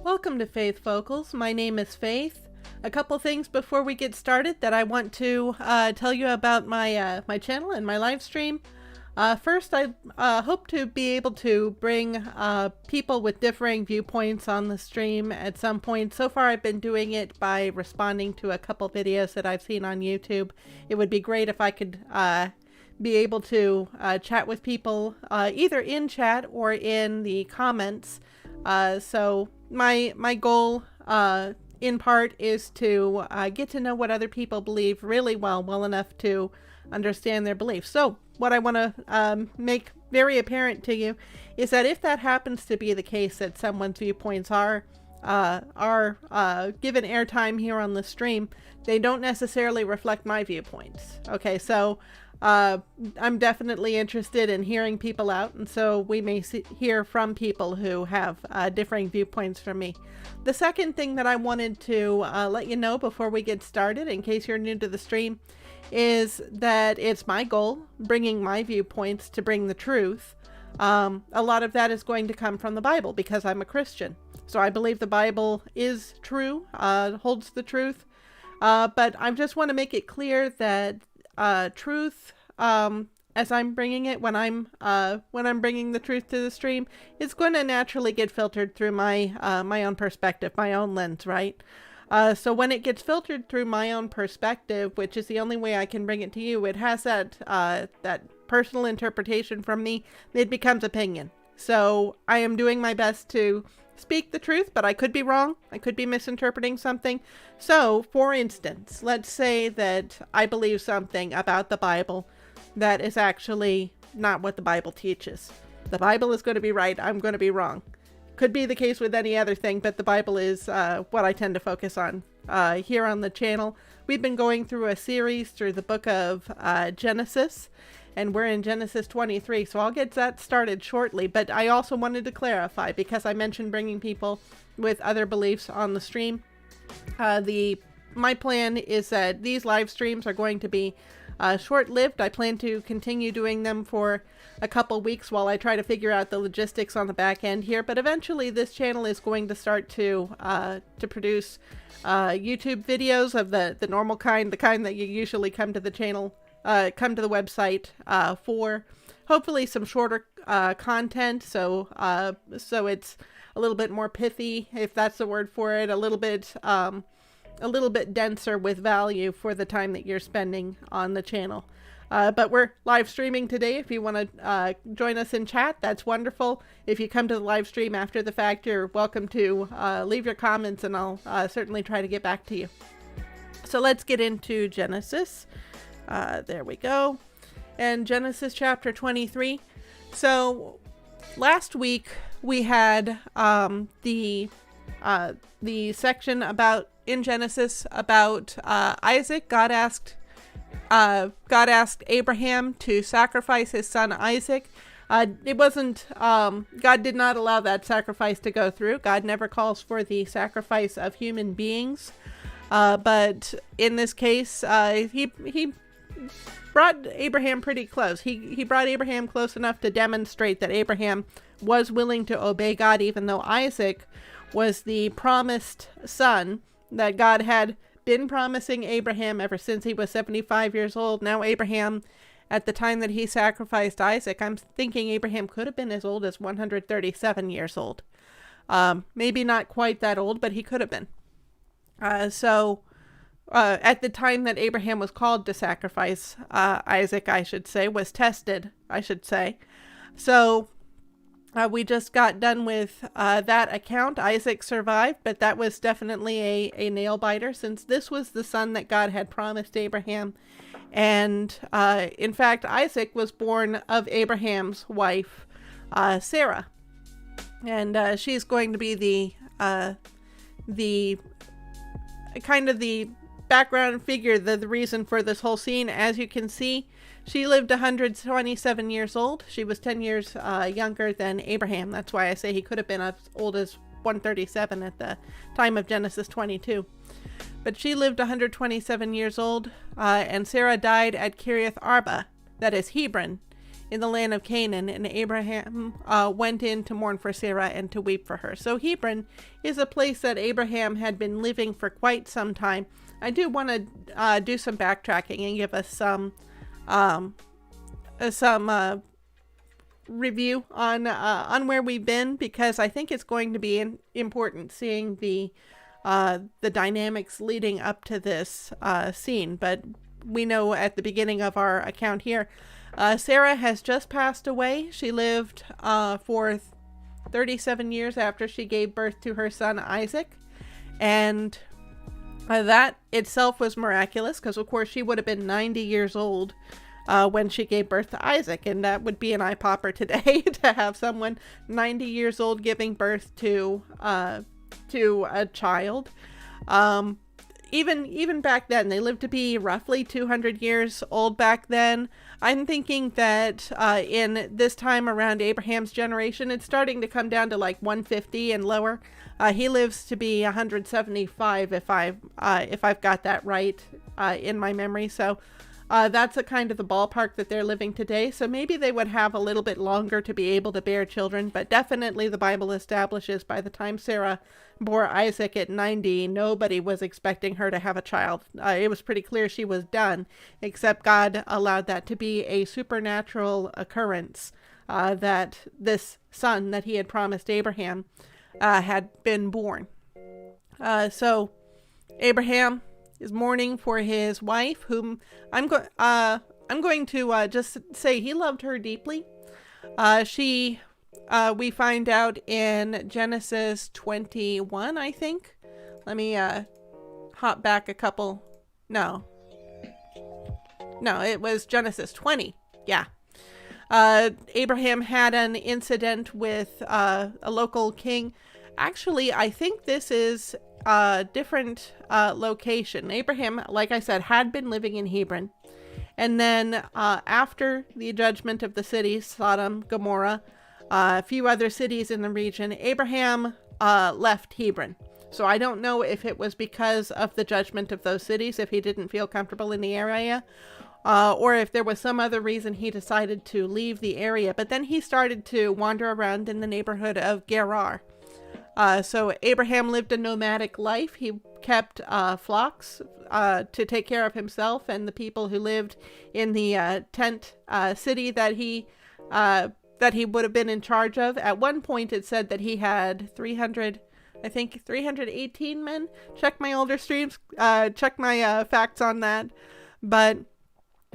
Welcome to Faith Vocals. My name is Faith. A couple things before we get started that I want to tell you about my channel and my live stream. First, I hope to be able to bring people with differing viewpoints on the stream at some point. So far, I've been doing it by responding to a couple videos that I've seen on YouTube. It would be great if I could be able to chat with people either in chat or in the comments. So my goal in part is to get to know what other people believe really well enough to understand their beliefs. So what I want to make very apparent to you is that if that happens to be the case, that someone's viewpoints are given airtime here on the stream, they don't necessarily reflect my viewpoints. Okay, so I'm definitely interested in hearing people out, and so we may hear from people who have differing viewpoints from me. The second thing that I wanted to let you know before we get started, in case you're new to the stream, is that it's my goal, bringing my viewpoints, to bring the truth. A lot of that is going to come from the Bible because I'm a Christian. So I believe the Bible is true, holds the truth. But I just want to make it clear that truth, as I'm bringing it, when I'm bringing the truth to the stream, it's going to naturally get filtered through my own perspective, my own lens, right? So when it gets filtered through my own perspective, which is the only way I can bring it to you, it has that personal interpretation from me. It becomes opinion. So I am doing my best to speak the truth, but I could be wrong. I could be misinterpreting something. So, for instance, let's say that I believe something about the Bible that is actually not what the Bible teaches. The Bible is going to be right. I'm going to be wrong. Could be the case with any other thing, but the Bible is what I tend to focus on here on the channel. We've been going through a series through the book of Genesis, and we're in Genesis 23, so I'll get that started shortly. But I also wanted to clarify, because I mentioned bringing people with other beliefs on the stream. My plan is that these live streams are going to be short-lived. I plan to continue doing them for a couple weeks while I try to figure out the logistics on the back end here. But eventually this channel is going to start to produce YouTube videos of the normal kind, the kind that you usually come to the channel, come to the website for. Hopefully some shorter content, so it's a little bit more pithy, if that's the word for it, a little bit denser with value for the time that you're spending on the channel. But we're live streaming today. If you want to join us in chat, that's wonderful. If you come to the live stream after the fact, you're welcome to leave your comments, and I'll certainly try to get back to you. So let's get into Genesis. There we go. And Genesis chapter 23. So last week we had the section in Genesis about Isaac. God asked Abraham to sacrifice his son Isaac. It wasn't, God did not allow that sacrifice to go through. God never calls for the sacrifice of human beings. But in this case, he brought Abraham pretty close. He brought Abraham close enough to demonstrate that Abraham was willing to obey God, even though Isaac was the promised son that God had been promising Abraham ever since he was 75 years old. Now Abraham, at the time that he sacrificed Isaac, I'm thinking Abraham could have been as old as 137 years old. Maybe not quite that old, but he could have been. At the time that Abraham was called to sacrifice Isaac, was tested, I should say. So we just got done with that account. Isaac survived, but that was definitely a nail biter, since this was the son that God had promised Abraham. And in fact, Isaac was born of Abraham's wife, Sarah. And she's going to be the kind of the background figure, the reason for this whole scene. As you can see, she lived 127 years old. She was 10 years younger than Abraham. That's why I say he could have been as old as 137 at the time of Genesis 22. But she lived 127 years old, and Sarah died at Kiriath Arba, that is Hebron, in the land of Canaan, and Abraham went in to mourn for Sarah and to weep for her. So Hebron is a place that Abraham had been living for quite some time. I do want to do some backtracking and give us some review on where we've been, because I think it's going to be important seeing the dynamics leading up to this scene. But we know at the beginning of our account here, Sarah has just passed away. She lived for 37 years after she gave birth to her son Isaac, and that itself was miraculous, because of course she would have been 90 years old when she gave birth to Isaac, and that would be an eye popper today to have someone 90 years old giving birth to a child. Even back then, they lived to be roughly 200 years old back then. I'm thinking that in this time around Abraham's generation, it's starting to come down to like 150 and lower. He lives to be 175 if I've got that right in my memory. So that's a kind of the ballpark that they're living today. So maybe they would have a little bit longer to be able to bear children, but definitely the Bible establishes by the time Sarah bore Isaac at 90, nobody was expecting her to have a child. It was pretty clear she was done, except God allowed that to be a supernatural occurrence, that this son that he had promised Abraham had been born. So Abraham is mourning for his wife, whom I'm going to just say he loved her deeply. We find out in Genesis 21, I think. Let me hop back a couple. No, it was Genesis 20. Yeah. Abraham had an incident with a local king. Actually, I think this is a different location. Abraham, like I said, had been living in Hebron. And then after the judgment of the cities, Sodom, Gomorrah, a few other cities in the region, Abraham left Hebron. So I don't know if it was because of the judgment of those cities, if he didn't feel comfortable in the area, or if there was some other reason he decided to leave the area. But then he started to wander around in the neighborhood of Gerar. So Abraham lived a nomadic life. He kept flocks to take care of himself and the people who lived in the tent city that he would have been in charge of. At one point it said that he had 318 men. Check my older streams, check my facts on that. But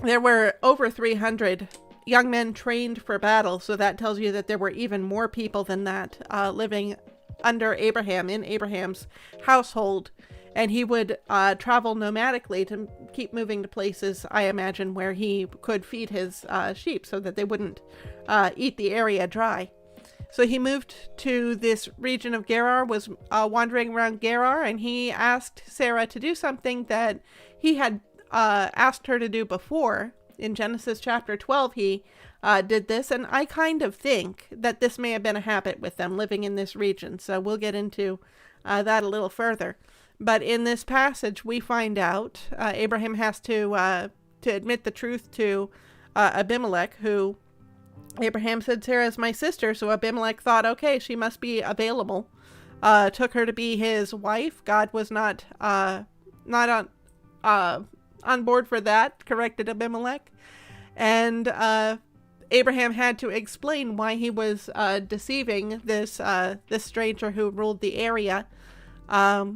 there were over 300 young men trained for battle, so that tells you that there were even more people than that living under Abraham, in Abraham's household. And he would travel nomadically to keep moving to places, I imagine, where he could feed his sheep so that they wouldn't eat the area dry. So he moved to this region of Gerar, was wandering around Gerar, and he asked Sarah to do something that he had asked her to do before. In Genesis chapter 12, he did this, and I kind of think that this may have been a habit with them living in this region. So we'll get into that a little further. But in this passage, we find out Abraham has to admit the truth to Abimelech, who Abraham said, Sarah's my sister. So Abimelech thought, okay, she must be available. Took her to be his wife. God was not on board for that, corrected Abimelech. And Abraham had to explain why he was deceiving this stranger who ruled the area.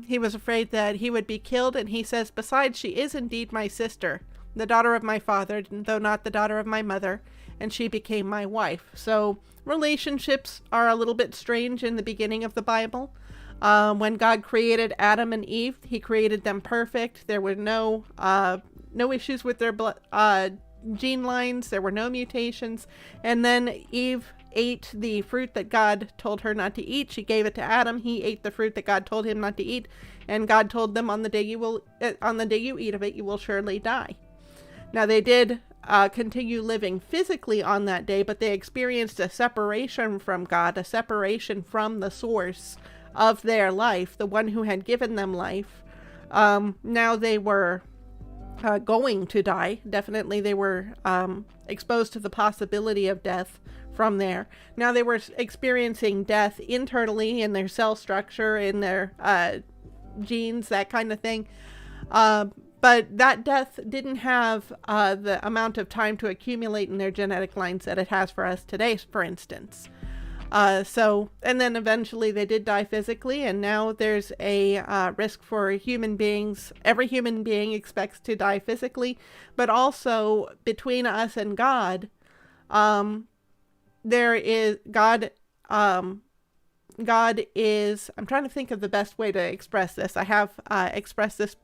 He was afraid that he would be killed, and he says, besides, she is indeed my sister, the daughter of my father, though not the daughter of my mother, and she became my wife. So relationships are a little bit strange in the beginning of the Bible. When God created Adam and Eve, he created them perfect. There were no issues with their gene lines. There were no mutations. And then Eve ate the fruit that God told her not to eat. She gave it to Adam. He ate the fruit that God told him not to eat. And God told them, on the day you eat of it, you will surely die. Now they did continue living physically on that day, but they experienced a separation from God, a separation from the source of their life, the one who had given them life. Now they were going to die. Definitely they were exposed to the possibility of death from there. Now they were experiencing death internally in their cell structure, in their genes, that kind of thing. But that death didn't have the amount of time to accumulate in their genetic lines that it has for us today, for instance. And then eventually they did die physically, and now there's a risk for human beings. Every human being expects to die physically, but also between us and God, there is God. God is, I'm trying to think of the best way to express this. I have expressed this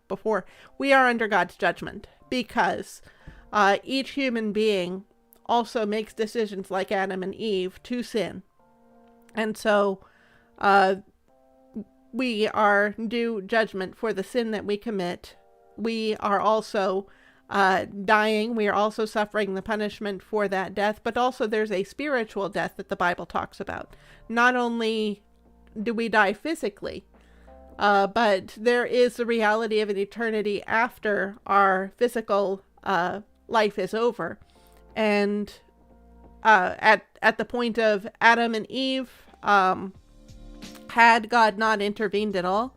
before. We are under God's judgment because each human being also makes decisions like Adam and Eve to sin. And so we are due judgment for the sin that we commit. We are also dying. We are also suffering the punishment for that death, but also there's a spiritual death that the Bible talks about. Not only do we die physically, but there is the reality of an eternity after our physical life is over. And at the point of Adam and Eve, had God not intervened at all,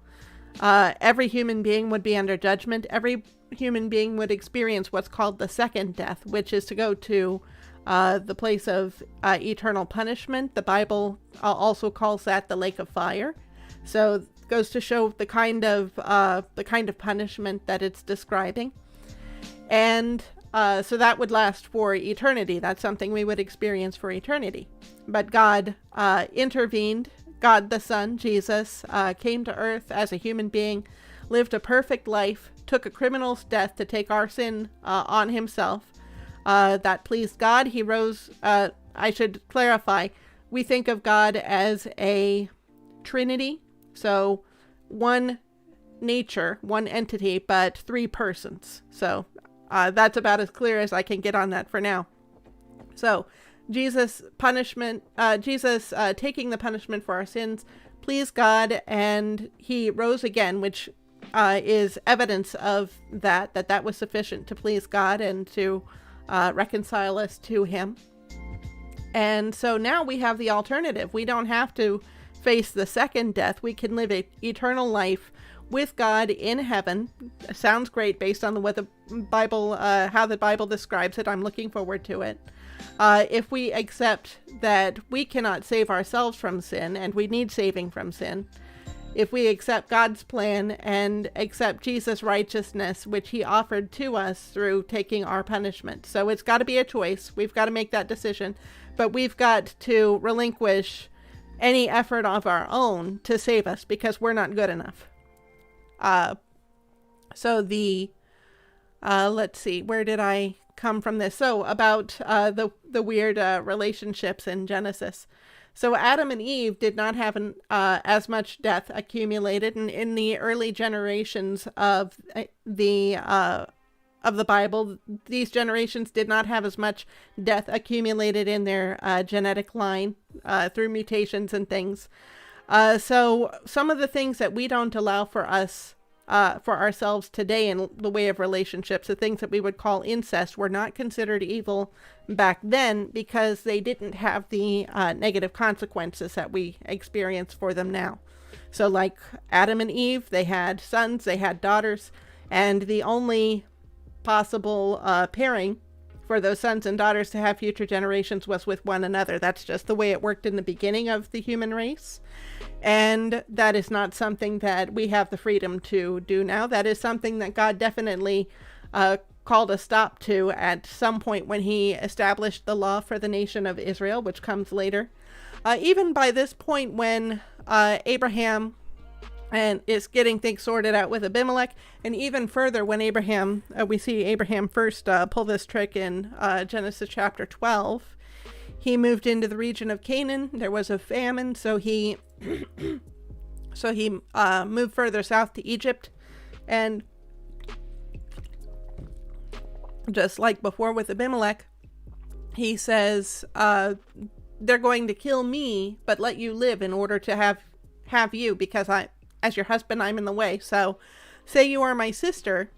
every human being would be under judgment. Every human being would experience what's called the second death, which is to go to the place of eternal punishment. The Bible also calls that the lake of fire. So it goes to show the kind of punishment that it's describing. And so that would last for eternity. That's something we would experience for eternity. But God intervened. God the Son, Jesus, came to earth as a human being, lived a perfect life, took a criminal's death to take our sin on himself. That pleased God. He rose. I should clarify. We think of God as a Trinity. So one nature, one entity, but three persons. So that's about as clear as I can get on that for now. So Jesus taking the punishment for our sins pleased God, and he rose again, which is evidence of that was sufficient to please God and to reconcile us to him. And so now we have the alternative. We don't have to face the second death. We can live an eternal life with God in heaven. Sounds great based on what the Bible, how the Bible describes it. I'm looking forward to it. If we accept that we cannot save ourselves from sin and we need saving from sin, if we accept God's plan and accept Jesus' righteousness, which he offered to us through taking our punishment. So it's got to be a choice. We've got to make that decision, but we've got to relinquish any effort of our own to save us because we're not good enough. Let's see, where did I come from this? So about the weird relationships in Genesis. So Adam and Eve did not have as much death accumulated, and in the early generations of the Bible, these generations did not have as much death accumulated in their genetic line through mutations and things. So some of the things that we don't allow for ourselves today in the way of relationships, the things that we would call incest, were not considered evil back then because they didn't have the negative consequences that we experience for them now. So like Adam and Eve, they had sons, they had daughters, and the only possible pairing for those sons and daughters to have future generations was with one another. That's just the way it worked in the beginning of the human race. And that is not something that we have the freedom to do now. That is something that God definitely called a stop to at some point when he established the law for the nation of Israel, which comes later. Even by this point when Abraham and is getting things sorted out with Abimelech, and even further when Abraham, we see Abraham first pull this trick in Genesis chapter 12. He moved into the region of Canaan. There was a famine, so he moved further south to Egypt, and just like before with Abimelech, he says, they're going to kill me, but let you live in order to have you, because as your husband, I'm in the way. So say you are my sister,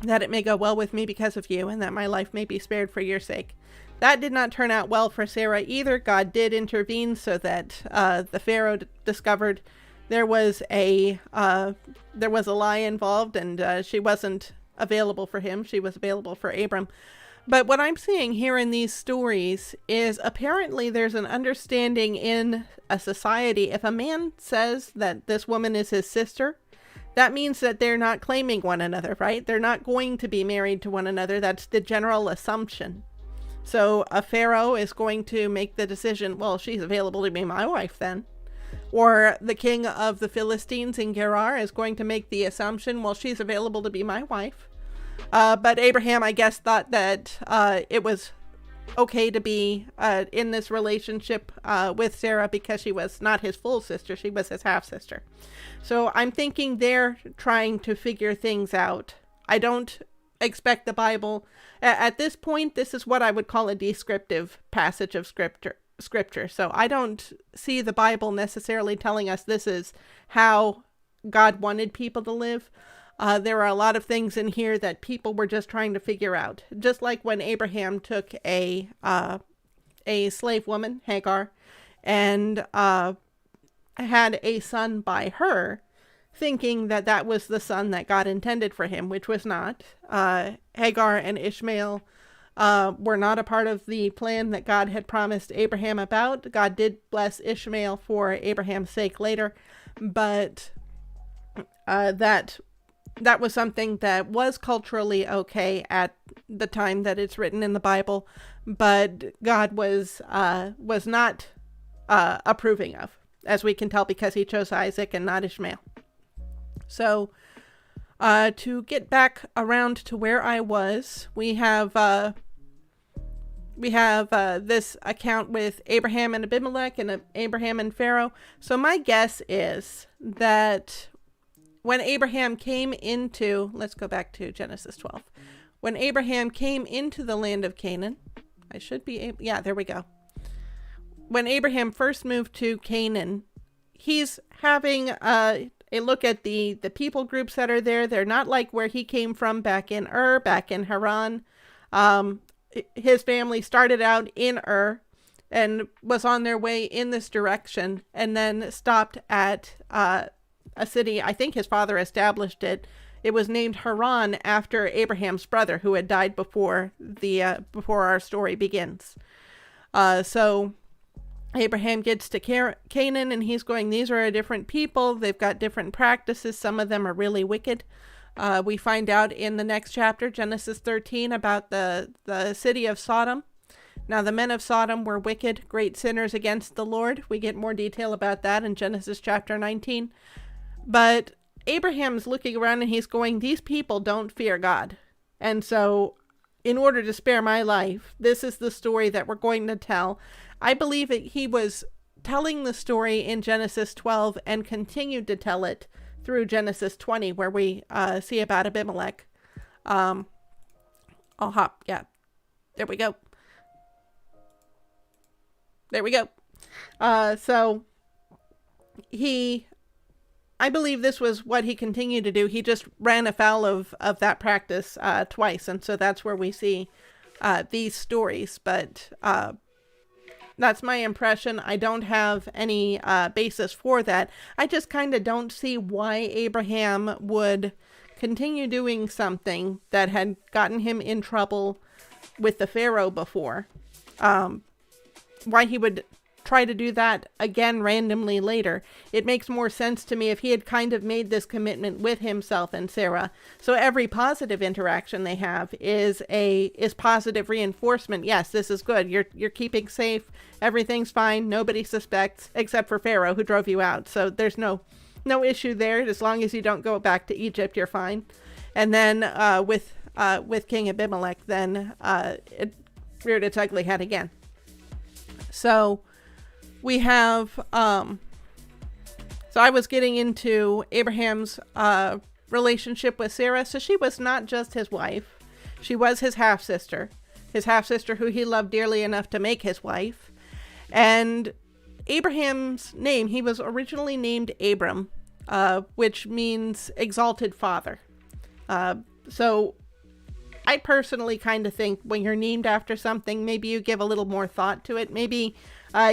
that it may go well with me because of you, and that my life may be spared for your sake. That did not turn out well for Sarah either. God did intervene so that the Pharaoh discovered there was a lie involved, and she wasn't available for him. She was available for Abram. But what I'm seeing here in these stories is apparently there's an understanding in a society. If a man says that this woman is his sister, that means that they're not claiming one another, right? They're not going to be married to one another. That's the general assumption. So a Pharaoh is going to make the decision, well, she's available to be my wife then. Or the king of the Philistines in Gerar is going to make the assumption, well, she's available to be my wife. But Abraham, I guess, thought that it was okay to be in this relationship with Sarah because she was not his full sister. She was his half-sister. So I'm thinking they're trying to figure things out. I don't expect the Bible. At this point, this is what I would call a descriptive passage of scripture. So I don't see the Bible necessarily telling us this is how God wanted people to live. There are a lot of things in here that people were just trying to figure out. Just like when Abraham took a slave woman, Hagar, and had a son by her, thinking that that was the son that God intended for him, which was not. Hagar and Ishmael were not a part of the plan that God had promised Abraham about. God did bless Ishmael for Abraham's sake later, but that was something that was culturally okay at the time that it's written in the Bible, but God was not approving of, as we can tell because he chose Isaac and not Ishmael. So to get back around to where I was, we have this account with Abraham and Abimelech and Abraham and Pharaoh. So my guess is that when Abraham came into, let's go back to Genesis 12. When Abraham came into the land of Canaan, there we go. When Abraham first moved to Canaan, he's having a look at the people groups that are there. They're not like where he came from back in back in Haran. His family started out in and was on their way in this direction, and then stopped at a city. I think his father established it. It was named Haran after Abraham's brother, who had died before our story begins. So Abraham gets to Canaan, and he's going, these are a different people. They've got different practices. Some of them are really wicked. We find out in the next chapter, Genesis 13, about the city of Sodom. Now, the men of Sodom were wicked, great sinners against the Lord. We get more detail about that in Genesis chapter 19. But Abraham's looking around and he's going, these people don't fear God. And so in order to spare my life, this is the story that we're going to tell. I believe that he was telling the story in Genesis 12 and continued to tell it through Genesis 20, where we see about Abimelech. I'll hop. Yeah. There we go. So I believe this was what he continued to do. He just ran afoul of that practice twice. And so that's where we see these stories. But that's my impression. I don't have any basis for that. I just kind of don't see why Abraham would continue doing something that had gotten him in trouble with the Pharaoh before. Why he would try to do that again randomly later. It makes more sense to me if he had kind of made this commitment with himself and Sarah. So every positive interaction they have is positive reinforcement. Yes, this is good. You're keeping safe. Everything's fine. Nobody suspects except for Pharaoh, who drove you out. So there's no issue there. As long as you don't go back to Egypt, you're fine. And then with King Abimelech, then it reared its ugly head again. So we have, so I was getting into Abraham's relationship with Sarah. So she was not just his wife. She was his half-sister who he loved dearly enough to make his wife. And Abraham's name, he was originally named Abram, which means exalted father. So I personally kind of think when you're named after something, maybe you give a little more thought to it. Maybe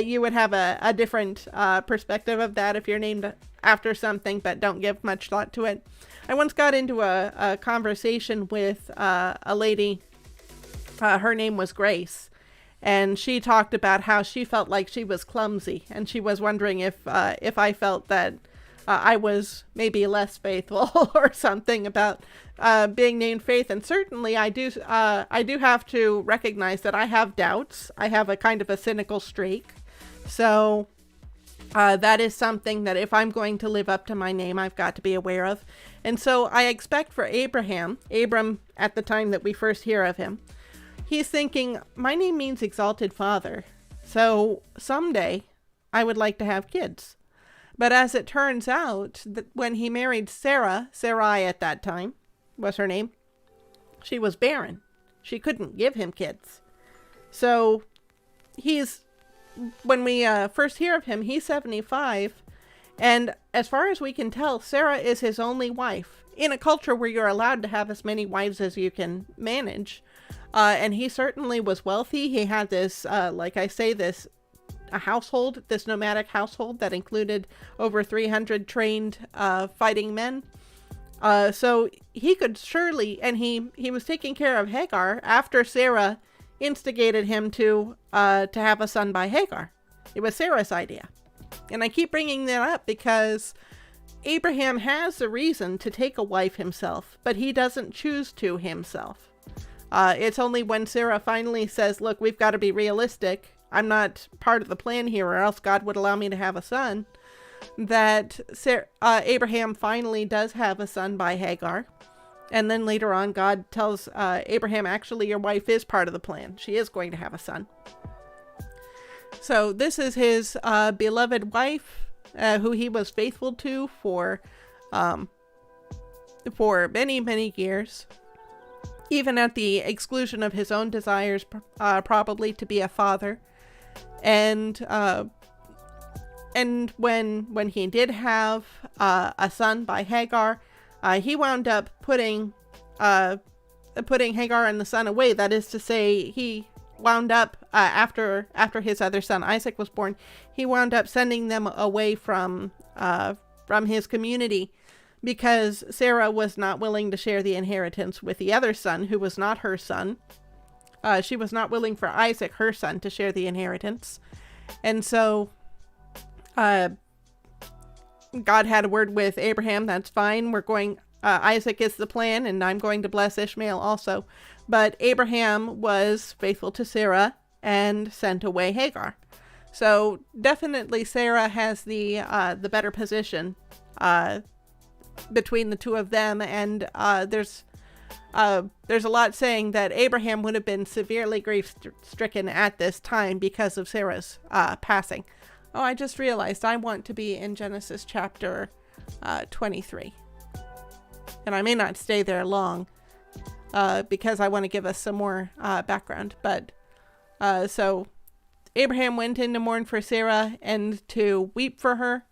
you would have a different perspective of that if you're named after something, but don't give much thought to it. I once got into a conversation with a lady. Her name was Grace. And she talked about how she felt like she was clumsy, and she was wondering if I felt that I was maybe less faithful or something about being named Faith. And certainly I do have to recognize that I have doubts. I have a kind of a cynical streak. So that is something that if I'm going to live up to my name, I've got to be aware of. And so I expect for Abram, at the time that we first hear of him, he's thinking, my name means exalted father. So someday I would like to have kids. But as it turns out, that when he married Sarai at that time was her name, she was barren. She couldn't give him kids. So when we first hear of him, he's 75. And as far as we can tell, Sarah is his only wife in a culture where you're allowed to have as many wives as you can manage. And he certainly was wealthy. He had this, like I say, this nomadic household that included over 300 trained fighting men. So he could surely, and he was taking care of Hagar after Sarah instigated him to have a son by Hagar. It was Sarah's idea. And I keep bringing that up because Abraham has the reason to take a wife himself, but he doesn't choose to himself. It's only when Sarah finally says, look, we've got to be realistic. I'm not part of the plan here, or else God would allow me to have a son, that Abraham finally does have a son by Hagar. And then later on, God tells Abraham, actually, your wife is part of the plan. She is going to have a son. So this is his beloved wife, who he was faithful to for many, many years, even at the exclusion of his own desires, probably to be a father. And when he did have a son by Hagar, he wound up putting Hagar and the son away. That is to say, he wound up after his other son Isaac was born, he wound up sending them away from his community, because Sarah was not willing to share the inheritance with the other son, who was not her son. She was not willing for Isaac, her son, to share the inheritance. And so God had a word with Abraham. That's fine. Isaac is the plan, and I'm going to bless Ishmael also. But Abraham was faithful to Sarah and sent away Hagar. So definitely Sarah has the better position between the two of them. And there's a lot saying that Abraham would have been severely grief-stricken at this time because of Sarah's passing. Oh, I just realized I want to be in Genesis chapter 23. And I may not stay there long because I want to give us some more background. But so Abraham went in to mourn for Sarah and to weep for her.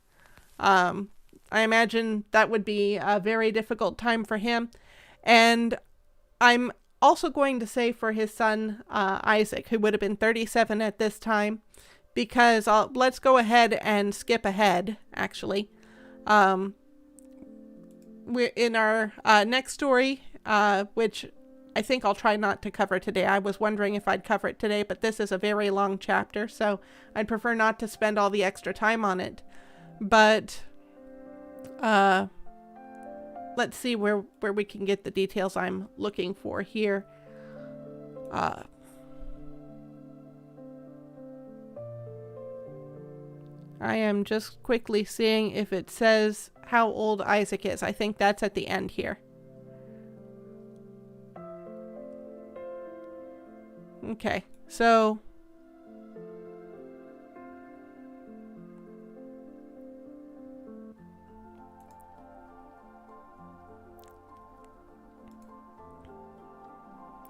I imagine that would be a very difficult time for him. And I'm also going to say for his son Isaac, who would have been 37 at this time, because let's go ahead and skip ahead, actually. We're in our next story, which I think I'll try not to cover today. I was wondering if I'd cover it today, but this is a very long chapter, so I'd prefer not to spend all the extra time on it. But let's see where we can get the details I'm looking for here. I am just quickly seeing if it says how old Isaac is. I think that's at the end here. Okay, so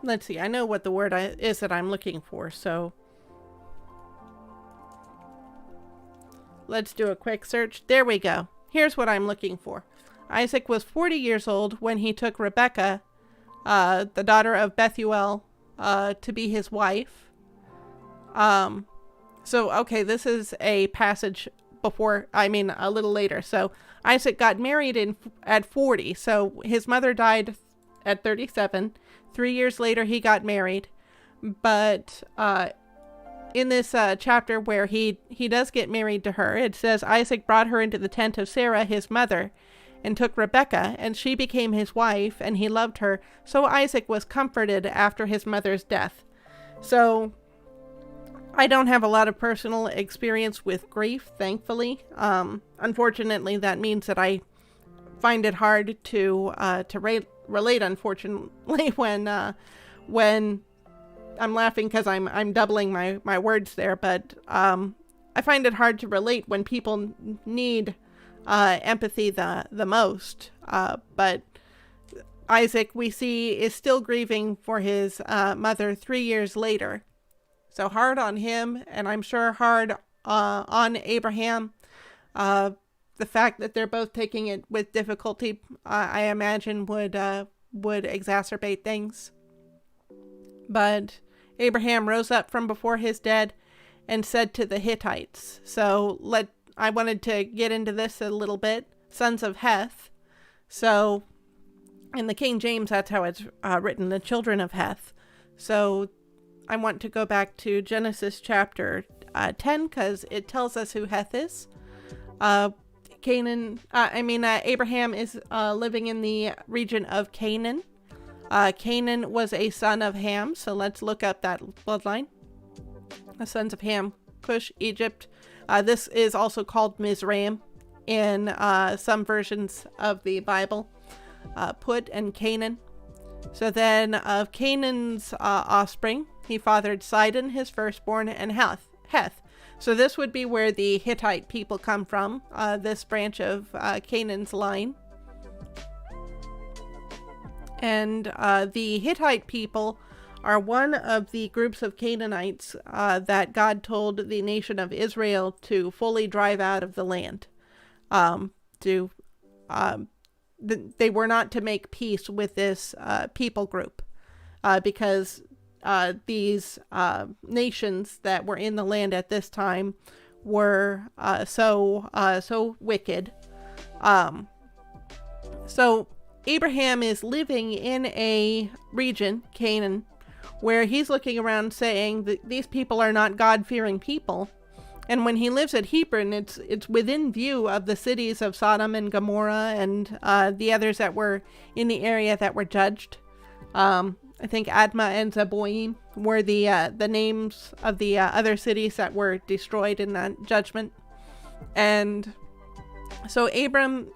let's see. I know what the word is that I'm looking for, so let's do a quick search. There we go. Here's what I'm looking for. Isaac was 40 years old when he took Rebekah the daughter of Bethuel, to be his wife. So, okay, this is a passage a little later. So Isaac got married at 40. So his mother died at 37. 3 years later, he got married. But in this chapter where he does get married to her, it says, Isaac brought her into the tent of Sarah, his mother, and took Rebekah, and she became his wife, and he loved her. So Isaac was comforted after his mother's death. So I don't have a lot of personal experience with grief, thankfully. Unfortunately, that means that I find it hard to relate, unfortunately, when I'm laughing because I'm doubling my words there, but I find it hard to relate when people need empathy the most. But Isaac, we see, is still grieving for his mother 3 years later. So hard on him, and I'm sure hard on Abraham. The fact that they're both taking it with difficulty, I imagine, would exacerbate things. But Abraham rose up from before his dead and said to the Hittites. So I wanted to get into this a little bit. Sons of Heth. So in the King James, that's how it's written, the children of Heth. So I want to go back to Genesis chapter 10 because it tells us who Heth is. Abraham is living in the region of Canaan. Canaan was a son of Ham, so let's look up that bloodline. The sons of Ham, Cush, Egypt. This is also called Mizraim in some versions of the Bible. Put and Canaan. So then of Canaan's offspring, he fathered Sidon, his firstborn, and Heth. So this would be where the Hittite people come from, this branch of Canaan's line. And the Hittite people are one of the groups of Canaanites that God told the nation of Israel to fully drive out of the land. They were not to make peace with this people group because these nations that were in the land at this time were so wicked. So Abraham is living in a region, Canaan, where he's looking around saying that these people are not God-fearing people. And when he lives at Hebron, it's within view of the cities of Sodom and Gomorrah and the others that were in the area that were judged. I think Admah and Zeboim were the names of the other cities that were destroyed in that judgment. And so Abraham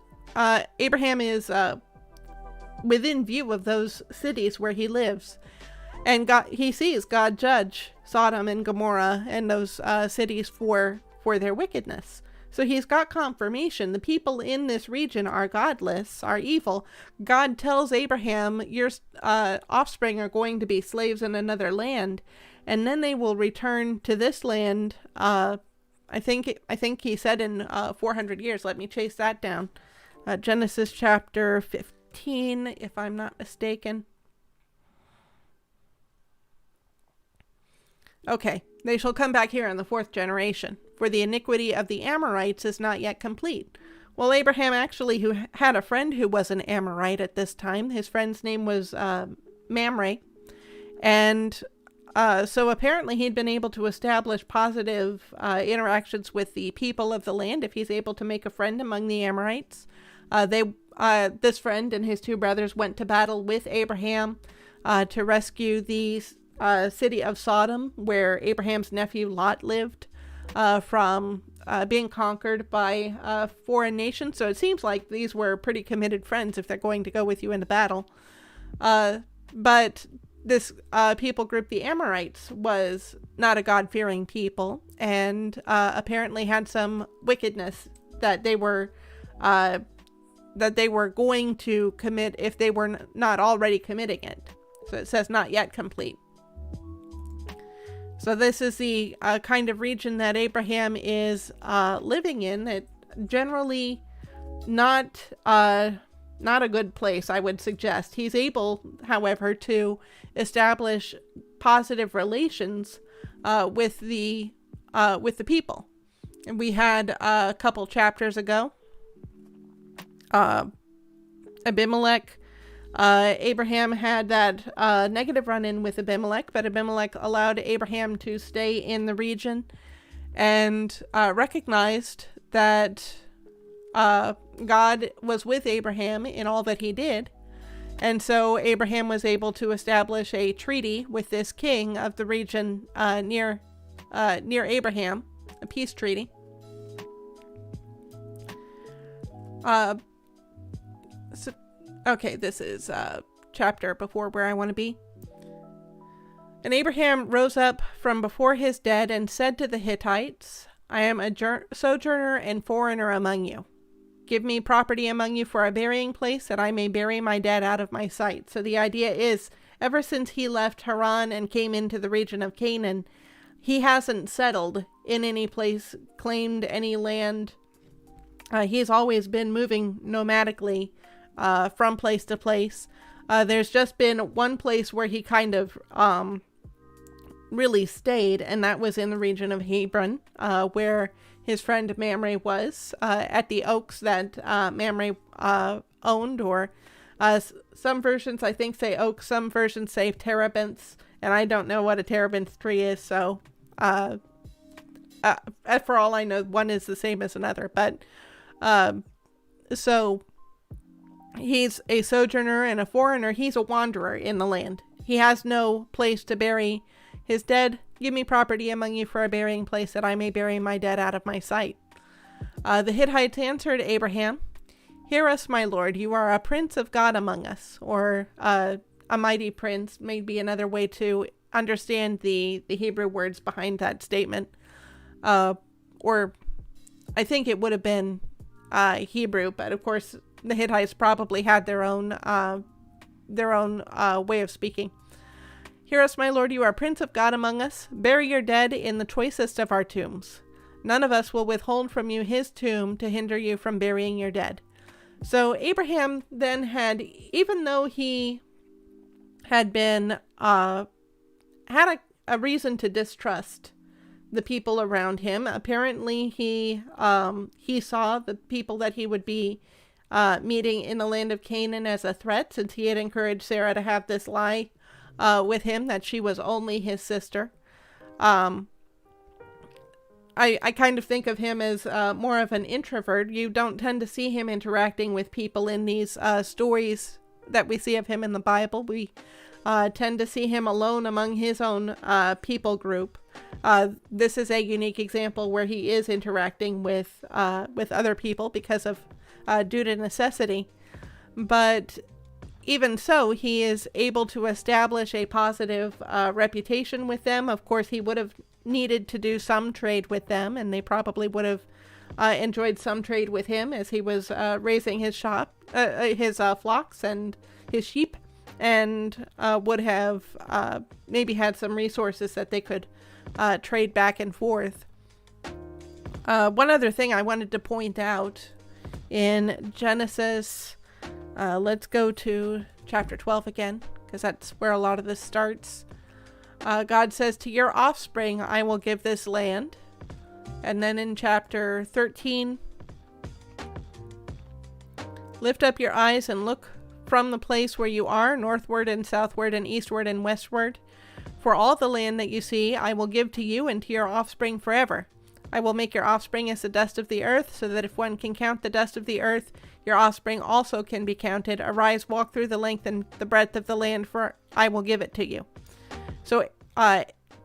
is within view of those cities where he lives. And he sees God judge Sodom and Gomorrah and those cities for their wickedness. So he's got confirmation. The people in this region are godless, are evil. God tells Abraham, your offspring are going to be slaves in another land, and then they will return to this land. I think he said in 400 years. Let me chase that down. Genesis chapter 15, if I'm not mistaken. Okay, they shall come back here in the 4th generation, for the iniquity of the Amorites is not yet complete. Well, Abraham actually who had a friend who was an Amorite at this time. His friend's name was Mamre. And so apparently he'd been able to establish positive interactions with the people of the land if he's able to make a friend among the Amorites. This friend and his 2 brothers went to battle with Abraham to rescue the city of Sodom, where Abraham's nephew Lot lived, from being conquered by foreign nations. So it seems like these were pretty committed friends if they're going to go with you into battle. But this people group, the Amorites, was not a God-fearing people, and apparently had some wickedness that they were going to commit if they were not already committing it. So it says not yet complete. So this is the kind of region that Abraham is living in. It generally not not a good place, I would suggest. He's able, however, to establish positive relations with the people. And we had a couple chapters ago, Abimelech. Abraham had that negative run-in with Abimelech, but Abimelech allowed Abraham to stay in the region and recognized that God was with Abraham in all that he did. And so Abraham was able to establish a treaty with this king of the region near Abraham, a peace treaty. Okay, this is a chapter before where I want to be. And Abraham rose up from before his dead and said to the Hittites, I am a sojourner and foreigner among you. Give me property among you for a burying place, that I may bury my dead out of my sight. So the idea is, ever since he left Haran and came into the region of Canaan, he hasn't settled in any place, claimed any land. He's always been moving nomadically from place to place. There's just been one place where he kind of really stayed, and that was in the region of Hebron, where his friend Mamre was, at the oaks that Mamre owned, or some versions I think say oaks, some versions say terebinths, and I don't know what a terebinth tree is, so for all I know, one is the same as another, but so he's a sojourner and a foreigner. He's a wanderer in the land. He has no place to bury his dead. Give me property among you for a burying place, that I may bury my dead out of my sight. The Hittites answered Abraham, Hear us, my lord, you are a prince of God among us, or a mighty prince, may be another way to understand the Hebrew words behind that statement. Or I think it would have been Hebrew, but of course the Hittites probably had their own way of speaking. Hear us, my lord, you are prince of God among us. Bury your dead in the choicest of our tombs. None of us will withhold from you his tomb to hinder you from burying your dead. So Abraham then had, even though he had been, had a reason to distrust the people around him, apparently he saw the people that he would be meeting in the land of Canaan as a threat, since he had encouraged Sarah to have this lie with him that she was only his sister. I kind of think of him as more of an introvert. You don't tend to see him interacting with people in these stories that we see of him in the Bible. We tend to see him alone among his own people group. This is a unique example where he is interacting with other people because of due to necessity. But even so, he is able to establish a positive reputation with them. Of course, he would have needed to do some trade with them, and they probably would have enjoyed some trade with him as he was raising his flocks and his sheep, and would have maybe had some resources that they could trade back and forth. One other thing I wanted to point out in Genesis, let's go to chapter 12 again, because that's where a lot of this starts. God says, to your offspring I will give this land. And then in chapter 13, lift up your eyes and look from the place where you are, northward and southward and eastward and westward. For all the land that you see I will give to you and to your offspring forever. I will make your offspring as the dust of the earth, so that if one can count the dust of the earth, your offspring also can be counted. Arise, walk through the length and the breadth of the land, for I will give it to you. So,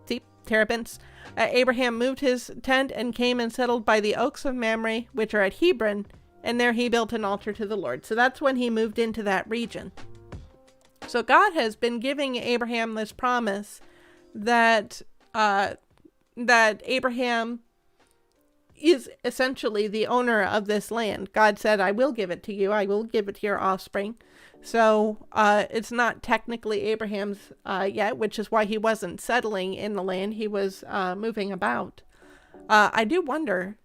see, terebinths. Abraham moved his tent and came and settled by the oaks of Mamre, which are at Hebron, and there he built an altar to the Lord. So that's when he moved into that region. So God has been giving Abraham this promise that Abraham is essentially the owner of this land. God said, I will give it to you. I will give it to your offspring. So it's not technically Abraham's yet, which is why he wasn't settling in the land. He was moving about. I do wonder,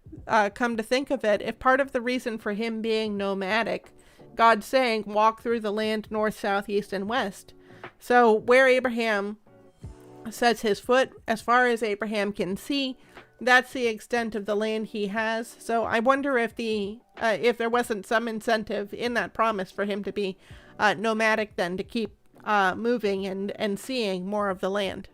come to think of it, if part of the reason for him being nomadic God saying, walk through the land north, south, east, and west. So where Abraham sets his foot, as far as Abraham can see, that's the extent of the land he has. So I wonder if if there wasn't some incentive in that promise for him to be nomadic, then to keep moving and seeing more of the land.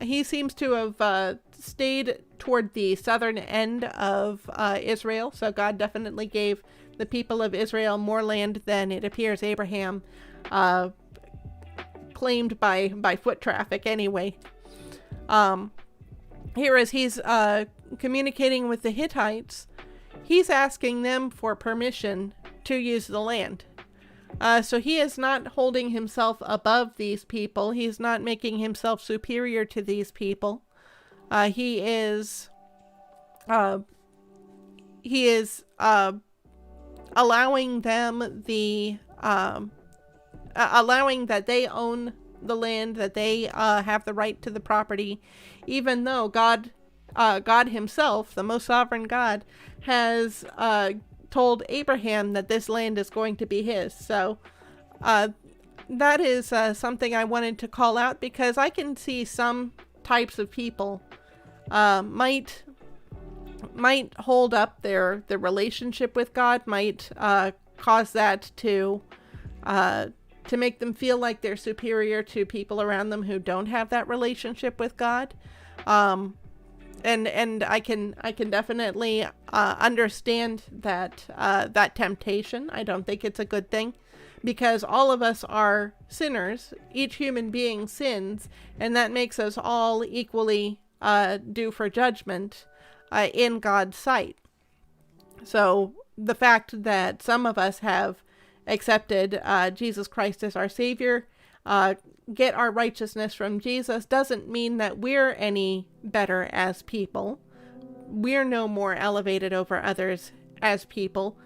He seems to have stayed toward the southern end of Israel, so God definitely gave the people of Israel more land than it appears Abraham claimed by foot traffic anyway. Here, as he's communicating with the Hittites, he's asking them for permission to use the land. So he is not holding himself above these people. He's not making himself superior to these people. He is allowing them allowing that they own the land, that they have the right to the property, even though God himself, the most sovereign God, has told Abraham that this land is going to be his. So that is something I wanted to call out, because I can see some types of people might hold up their relationship with God, might cause that to make them feel like they're superior to people around them who don't have that relationship with God. And I can definitely understand that temptation. I don't think it's a good thing, because all of us are sinners. Each human being sins, and that makes us all equally due for judgment in God's sight. So the fact that some of us have accepted Jesus Christ as our Savior, get our righteousness from Jesus, doesn't mean that we're any better as people. We're no more elevated over others as people.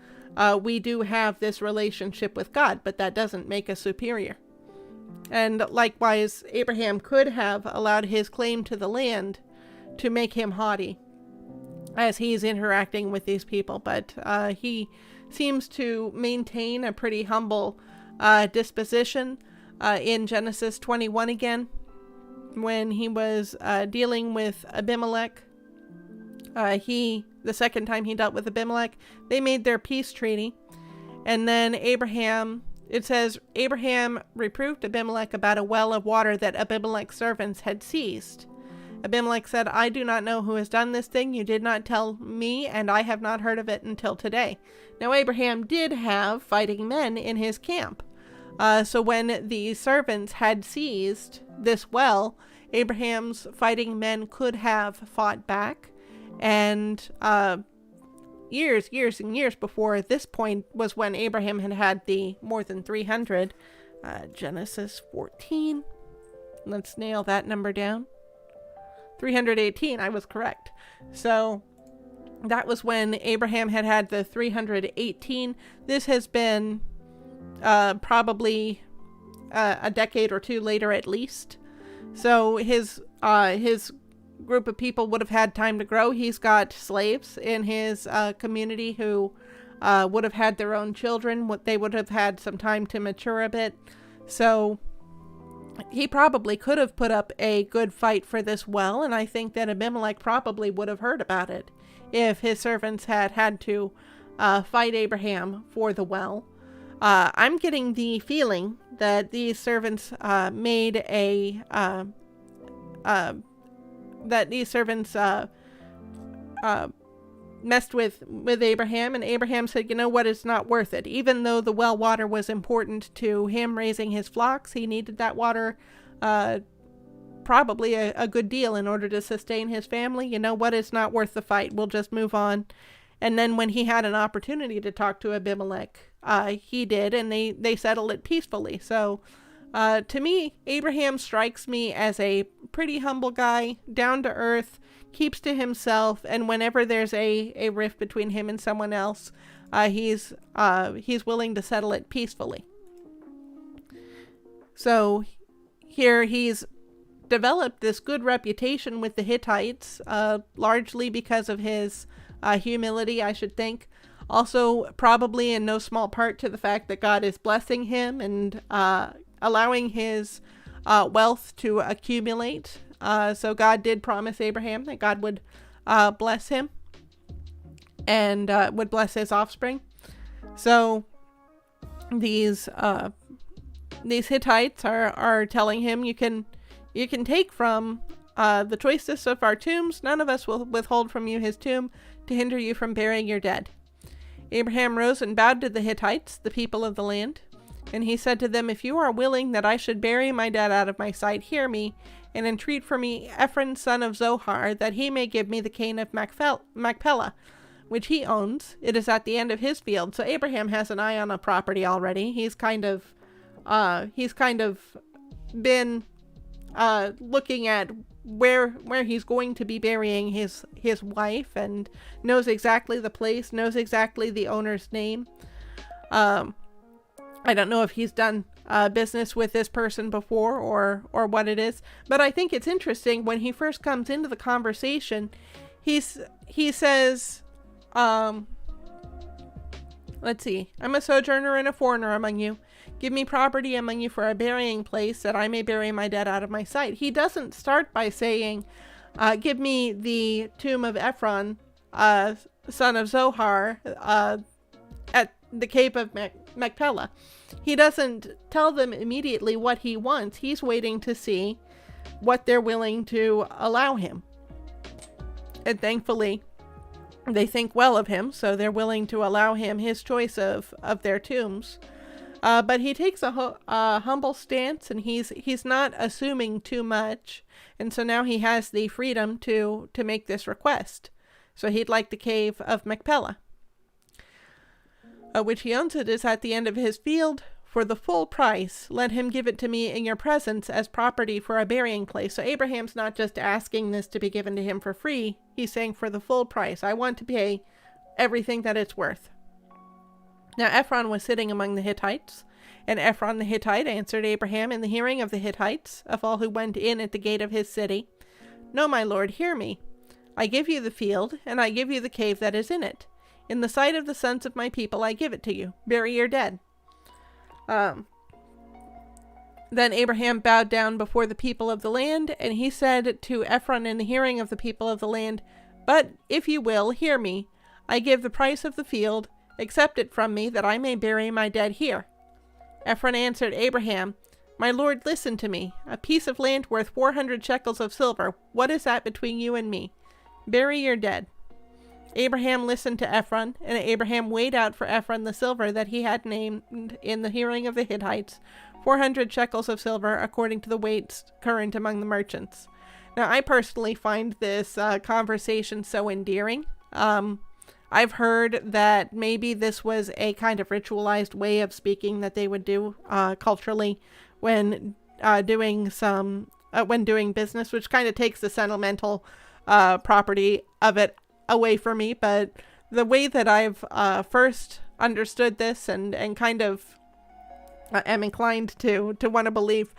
We do have this relationship with God, but that doesn't make us superior. And likewise, Abraham could have allowed his claim to the land to make him haughty as he's interacting with these people, but he seems to maintain a pretty humble disposition. In Genesis 21 again, when he was dealing with Abimelech, the second time he dealt with Abimelech, they made their peace treaty. And then it says, Abraham reproved Abimelech about a well of water that Abimelech's servants had seized. Abimelech said, I do not know who has done this thing. You did not tell me, and I have not heard of it until today. Now Abraham did have fighting men in his camp. So when the servants had seized this well, Abraham's fighting men could have fought back. And years and years before this point was when Abraham had the more than 300. Genesis 14. Let's nail that number down. 318, I was correct. So that was when Abraham had the 318. This has been probably a decade or two later at least. So his group of people would have had time to grow. He's got slaves in his community who would have had their own children. They would have had some time to mature a bit. So he probably could have put up a good fight for this well, and I think that Abimelech probably would have heard about it if his servants had to fight Abraham for the well. I'm getting the feeling that these servants messed with Abraham, and Abraham said, you know what, it's not worth it. Even though the well water was important to him raising his flocks, he needed that water probably a good deal in order to sustain his family. You know what, it's not worth the fight. We'll just move on. And then when he had an opportunity to talk to Abimelech, he did, and they settled it peacefully. So to me, Abraham strikes me as a pretty humble guy, down to earth, keeps to himself, and whenever there's a rift between him and someone else, he's willing to settle it peacefully. So here he's developed this good reputation with the Hittites, largely because of his humility, I should think. Also, probably in no small part to the fact that God is blessing him and allowing his wealth to accumulate. So God did promise Abraham that God would bless him and would bless his offspring. So these Hittites are telling him, you can take from the choicest of our tombs. None of us will withhold from you his tomb to hinder you from burying your dead. Abraham rose and bowed to the Hittites, the people of the land. And he said to them, if you are willing that I should bury my dead out of my sight, hear me, and entreat for me Ephron son of Zohar, that he may give me the cane of Machpelah, which he owns. It is at the end of his field. So Abraham has an eye on a property already. He's kind of been looking at where he's going to be burying his wife, and knows exactly the place, knows exactly the owner's name. I don't know if he's done business with this person before or what it is, but I think it's interesting when he first comes into the conversation. He says, let's see, I'm a sojourner and a foreigner among you. Give me property among you for a burying place, that I may bury my dead out of my sight. He doesn't start by saying, give me the tomb of Ephron, son of Zohar, at the cave of Machpelah. He doesn't tell them immediately what he wants. He's waiting to see what they're willing to allow him. And thankfully, they think well of him, so they're willing to allow him his choice of their tombs. But he takes a humble stance, and he's not assuming too much. And so now he has the freedom to make this request. So he'd like the cave of Machpelah, which he owns. It is at the end of his field. For the full price, let him give it to me in your presence as property for a burying place. So Abraham's not just asking this to be given to him for free. He's saying for the full price. I want to pay everything that it's worth. Now Ephron was sitting among the Hittites, and Ephron the Hittite answered Abraham in the hearing of the Hittites, of all who went in at the gate of his city, No, my lord, hear me. I give you the field, and I give you the cave that is in it. In the sight of the sons of my people I give it to you. Bury your dead. Then Abraham bowed down before the people of the land, and he said to Ephron in the hearing of the people of the land, But if you will, hear me. I give the price of the field. Accept it from me, that I may bury my dead here. Ephron answered Abraham, My lord, listen to me. A piece of land worth 400 shekels of silver. What is that between you and me? Bury your dead. Abraham listened to Ephron, and Abraham weighed out for Ephron the silver that he had named in the hearing of the Hittites, 400 shekels of silver, according to the weights current among the merchants. Now, I personally find this conversation so endearing. I've heard that maybe this was a kind of ritualized way of speaking that they would do culturally when doing business, which kind of takes the sentimental property of it away from me. But the way that I've first understood this and kind of am inclined to want to believe,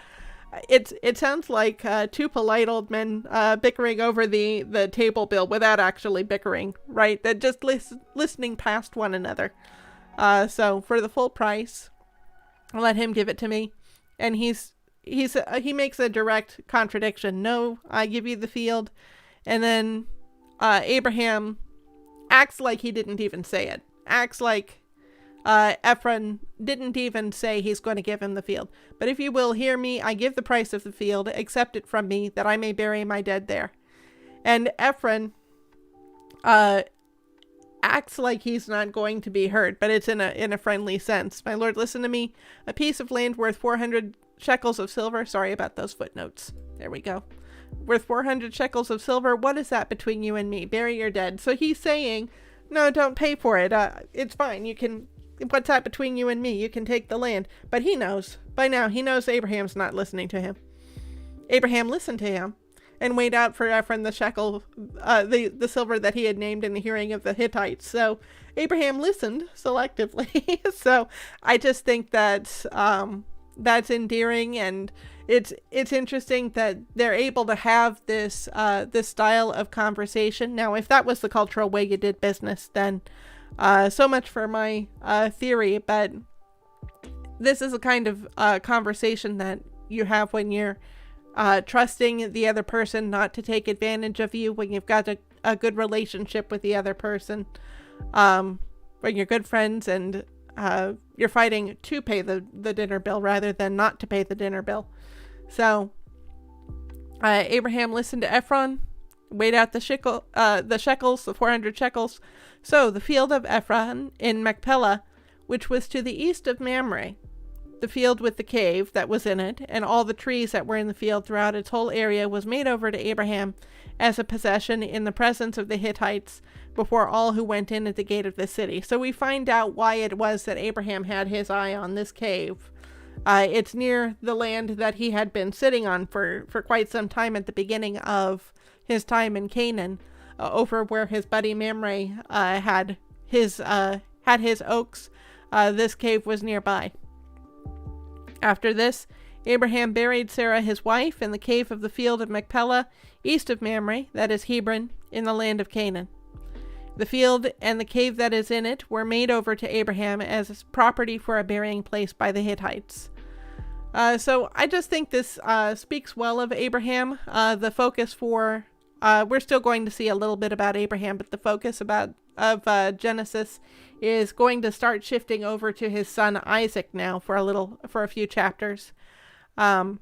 it sounds like two polite old men bickering over the table bill without actually bickering, right? That just listening past one another. So for the full price, let him give it to me. And he makes a direct contradiction. No, I give you the field. And then Abraham acts like he didn't even say it. Acts like Ephron didn't even say he's going to give him the field. But if you will hear me, I give the price of the field. Accept it from me, that I may bury my dead there. And Ephron acts like he's not going to be heard, but it's in a friendly sense. My lord, listen to me. A piece of land worth 400 shekels of silver. Sorry about those footnotes. There we go. Worth 400 shekels of silver. What is that between you and me? Bury your dead. So he's saying, no, don't pay for it. It's fine. You can. What's that between you and me? You can take the land. But he knows. By now, he knows Abraham's not listening to him. Abraham listened to him and weighed out for Ephron the shekel, the silver that he had named in the hearing of the Hittites. So Abraham listened selectively. So I just think that's endearing, and it's interesting that they're able to have this style of conversation. Now, if that was the cultural way you did business, then So much for my theory, but this is a kind of conversation that you have when you're trusting the other person not to take advantage of you, when you've got a good relationship with the other person, when you're good friends and you're fighting to pay the dinner bill rather than not to pay the dinner bill. So Abraham listened to Ephron, weighed out the shekels, the 400 shekels. So the field of Ephron in Machpelah, which was to the east of Mamre, the field with the cave that was in it, and all the trees that were in the field throughout its whole area, was made over to Abraham as a possession in the presence of the Hittites before all who went in at the gate of the city. So we find out why it was that Abraham had his eye on this cave. It's near the land that he had been sitting on for quite some time at the beginning of his time in Canaan, over where his buddy Mamre had his oaks. This cave was nearby. After this, Abraham buried Sarah his wife in the cave of the field of Machpelah, east of Mamre, that is Hebron, in the land of Canaan. The field and the cave that is in it were made over to Abraham as property for a burying place by the Hittites. So I just think this speaks well of Abraham. The focus for we're still going to see a little bit about Abraham, but the focus of Genesis is going to start shifting over to his son Isaac now for a few chapters. I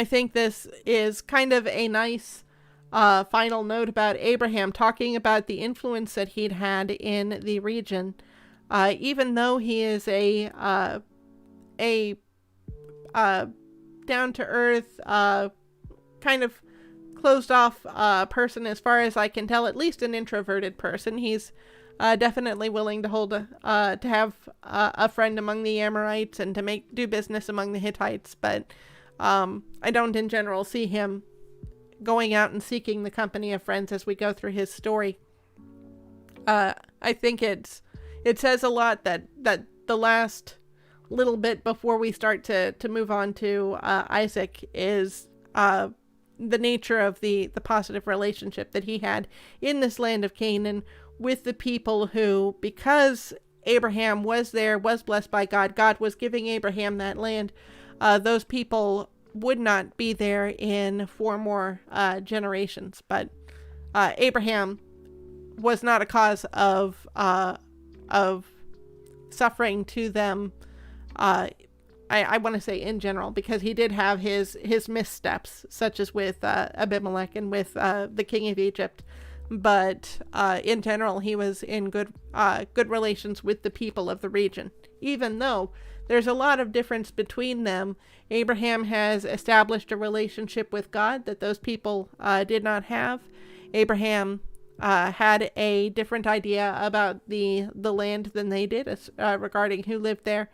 think this is kind of a nice final note about Abraham, talking about the influence that he'd had in the region. Even though he is a down-to-earth, kind of closed-off person, as far as I can tell, at least an introverted person. He's definitely willing to have a friend among the Amorites and to do business among the Hittites, but I don't in general see him going out and seeking the company of friends as we go through his story. I think it says a lot that the last little bit before we start to move on to Isaac is the nature of the positive relationship that he had in this land of Canaan with the people who, because Abraham was there, was blessed by God, God was giving Abraham that land, those people would not be there in 4 more generations. But Abraham was not a cause of suffering to them. I want to say in general, because he did have his missteps, such as with Abimelech and with the king of Egypt. But in general, he was in good relations with the people of the region. Even though there's a lot of difference between them, Abraham has established a relationship with God that those people did not have. Abraham had a different idea about the land than they did regarding who lived there.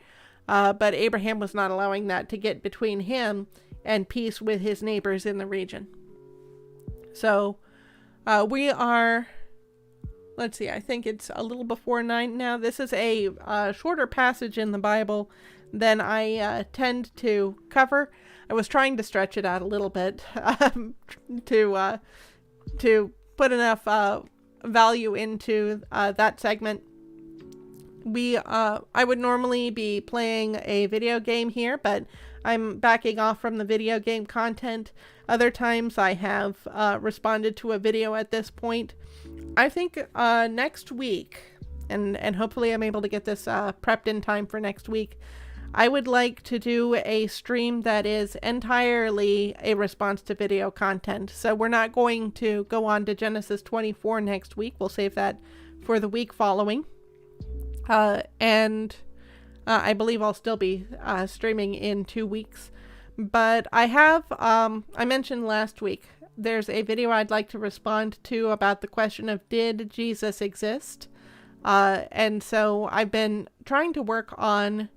But Abraham was not allowing that to get between him and peace with his neighbors in the region. So we are, let's see, I think it's a little before 9 now. This is a shorter passage in the Bible than I tend to cover. I was trying to stretch it out a little bit to put enough value into that segment. I would normally be playing a video game here, but I'm backing off from the video game content. Other times I have responded to a video at this point. I think next week, and hopefully I'm able to get this prepped in time for next week, I would like to do a stream that is entirely a response to video content. So we're not going to go on to Genesis 24 next week. We'll save that for the week following. And I believe I'll still be streaming in 2 weeks. But I have, I mentioned last week, there's a video I'd like to respond to about the question of, did Jesus exist? And so I've been trying to work on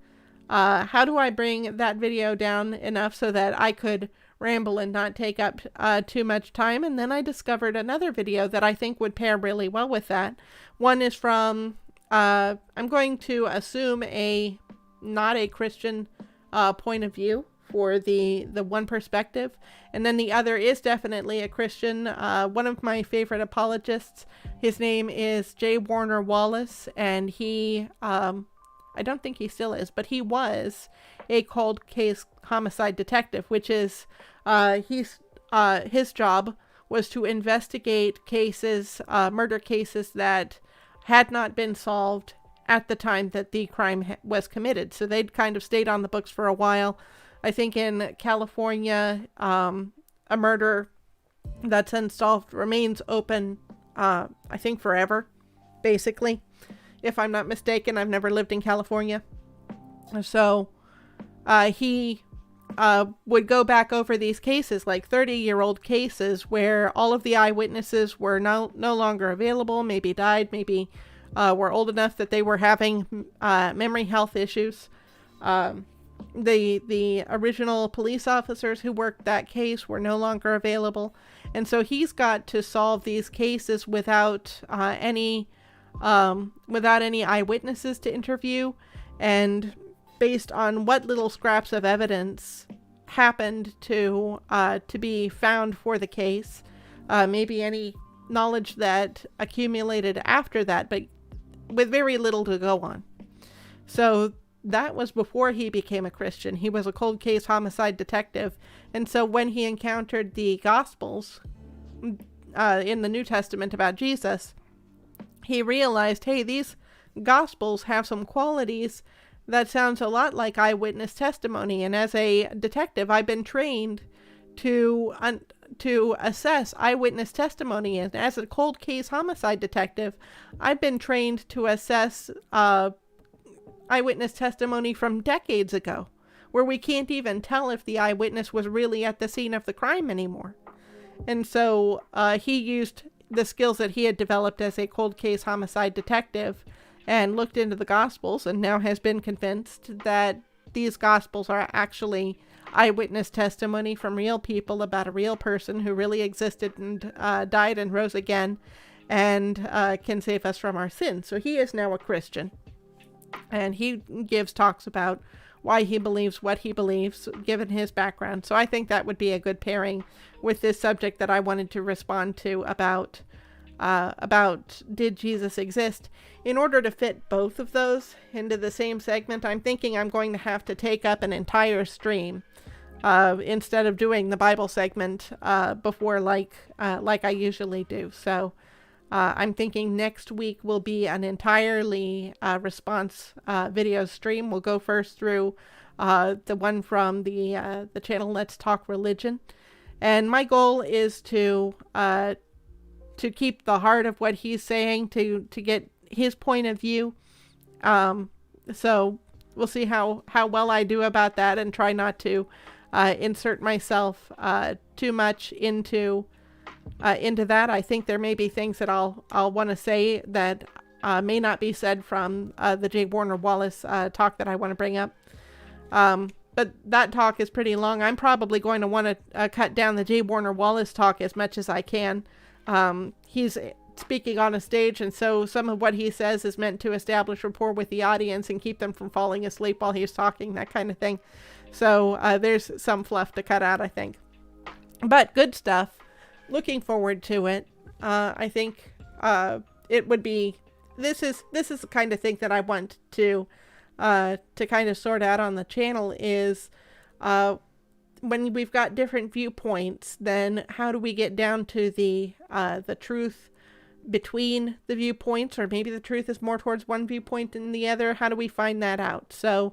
how do I bring that video down enough so that I could ramble and not take up too much time. And then I discovered another video that I think would pair really well with that. One is from, I'm going to assume not a Christian point of view for the one perspective, and then the other is definitely a Christian. One of my favorite apologists, his name is J. Warner Wallace, and he, I don't think he still is, but he was a cold case homicide detective, which is, his job was to investigate cases, murder cases that had not been solved at the time that the crime was committed. So they'd kind of stayed on the books for a while. I think in California, a murder that's unsolved remains open, I think forever, basically. If I'm not mistaken, I've never lived in California. So he would go back over these cases, like 30-year-old cases, where all of the eyewitnesses were no longer available, maybe died, maybe were old enough that they were having memory health issues. The original police officers who worked that case were no longer available. And so he's got to solve these cases without any eyewitnesses to interview, and based on what little scraps of evidence happened to be found for the case, maybe any knowledge that accumulated after that, but with very little to go on. So that was before he became a Christian. He was a cold case homicide detective. And so when he encountered the Gospels in the New Testament about Jesus, he realized, hey, these Gospels have some qualities that sounds a lot like eyewitness testimony. And as a detective, I've been trained to assess eyewitness testimony. And as a cold case homicide detective, I've been trained to assess eyewitness testimony from decades ago, where we can't even tell if the eyewitness was really at the scene of the crime anymore. And so he used the skills that he had developed as a cold case homicide detective and looked into the Gospels, and now has been convinced that these Gospels are actually eyewitness testimony from real people about a real person who really existed and died and rose again, and can save us from our sins. So he is now a Christian, and he gives talks about why he believes what he believes, given his background. So I think that would be a good pairing with this subject that I wanted to respond to about did Jesus exist. In order to fit both of those into the same segment, I'm thinking I'm going to have to take up an entire stream instead of doing the Bible segment before like I usually do. So I'm thinking next week will be an entirely response video stream. We'll go first through the one from the channel Let's Talk Religion, and my goal is to keep the heart of what he's saying, to get his point of view. So we'll see how well I do about that, and try not to insert myself too much into that. I think there may be things that I'll want to say that may not be said from the J. Warner Wallace talk that I want to bring up. But that talk is pretty long. I'm probably going to want to cut down the J. Warner Wallace talk as much as I can. He's speaking on a stage, and so some of what he says is meant to establish rapport with the audience and keep them from falling asleep while he's talking, that kind of thing. So there's some fluff to cut out, I think. But good stuff. Looking forward to it. I think it would be, this is the kind of thing that I want to kind of sort out on the channel, is when we've got different viewpoints, then how do we get down to the truth between the viewpoints, or maybe the truth is more towards one viewpoint than the other? How do we find that out? So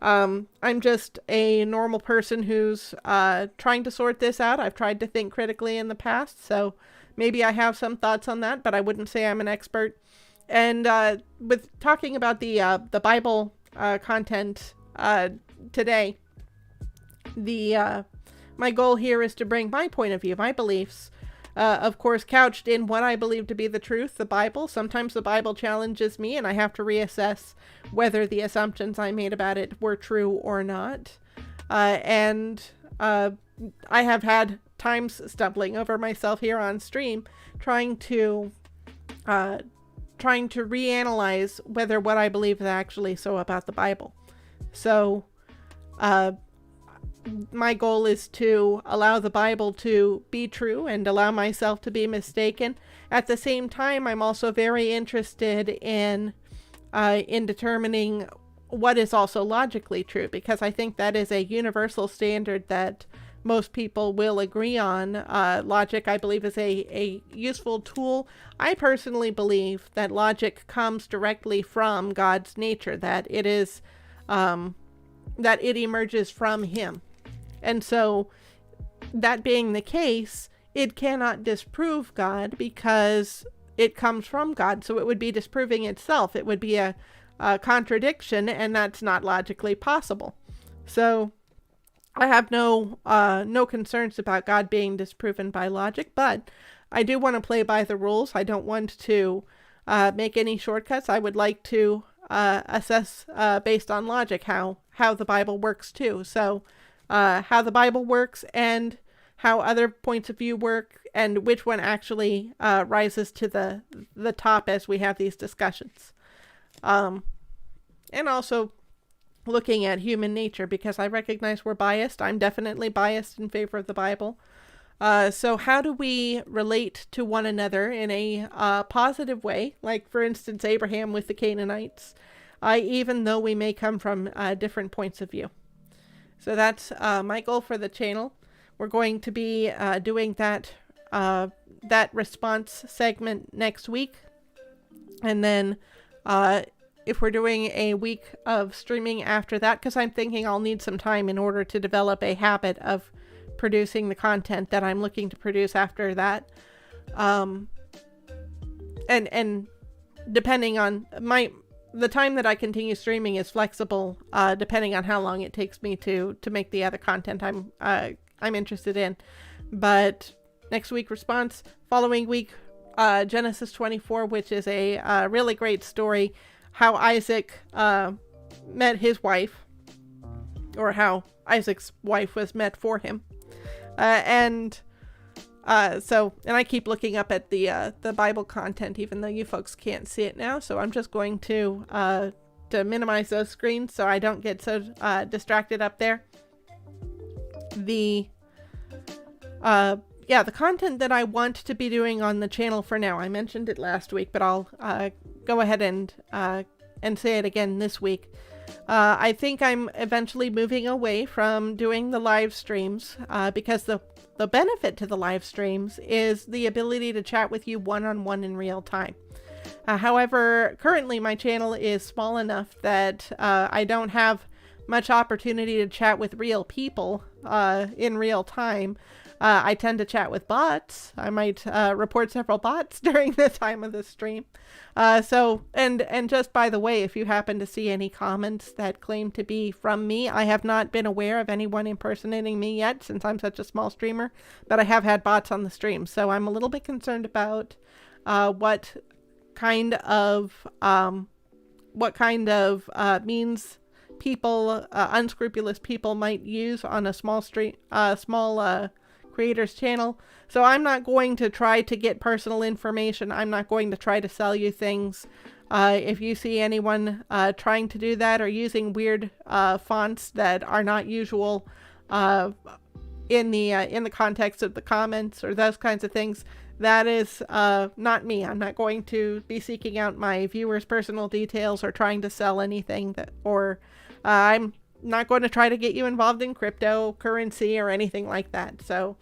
I'm just a normal person who's trying to sort this out. I've tried to think critically in the past, so maybe I have some thoughts on that, but I wouldn't say I'm an expert. And with talking about the Bible content today, my goal here is to bring my point of view, my beliefs, of course, couched in what I believe to be the truth, the Bible. Sometimes the Bible challenges me, and I have to reassess whether the assumptions I made about it were true or not. And I have had times stumbling over myself here on stream, trying to reanalyze whether what I believe is actually so about the Bible. So my goal is to allow the Bible to be true and allow myself to be mistaken. At the same time, I'm also very interested in determining what is also logically true, because I think that is a universal standard that most people will agree on. Logic, I believe, is a useful tool. I personally believe that logic comes directly from God's nature, that it is that it emerges from him. And so, that being the case, it cannot disprove God because it comes from God. So it would be disproving itself. It would be a contradiction, and that's not logically possible. So I have no concerns about God being disproven by logic, but I do want to play by the rules. I don't want to make any shortcuts. I would like to assess based on logic how the Bible works too. So how the Bible works and how other points of view work, and which one actually rises to the top as we have these discussions. And also looking at human nature, because I recognize we're biased. I'm definitely biased in favor of the Bible. So how do we relate to one another in a positive way? Like, for instance, Abraham with the Canaanites, even though we may come from different points of view. So that's my goal for the channel. We're going to be doing that response segment next week. And then if we're doing a week of streaming after that, because I'm thinking I'll need some time in order to develop a habit of producing the content that I'm looking to produce after that. And depending on the time that I continue streaming is flexible, depending on how long it takes me to make the other content I'm interested in. But next week response, following week Genesis 24, which is a really great story, how Isaac met his wife, or how Isaac's wife was met for him. And I keep looking up at the Bible content, even though you folks can't see it now. So I'm just going to minimize those screens so I don't get so distracted up there. The content that I want to be doing on the channel for now, I mentioned it last week, but I'll go ahead and say it again this week. I think I'm eventually moving away from doing the live streams because the benefit to the live streams is the ability to chat with you one-on-one in real time. However, currently my channel is small enough that I don't have much opportunity to chat with real people in real time. I tend to chat with bots. I might report several bots during the time of the stream. And just by the way, if you happen to see any comments that claim to be from me, I have not been aware of anyone impersonating me yet, since I'm such a small streamer, but I have had bots on the stream. So I'm a little bit concerned about what kind of means people, unscrupulous people, might use on a small creator's channel. So I'm not going to try to get personal information. I'm not going to try to sell you things. If you see anyone trying to do that or using weird fonts that are not usual in the context of the comments or those kinds of things, that is not me. I'm not going to be seeking out my viewers' personal details or trying to sell anything I'm not going to try to get you involved in cryptocurrency or anything like that. So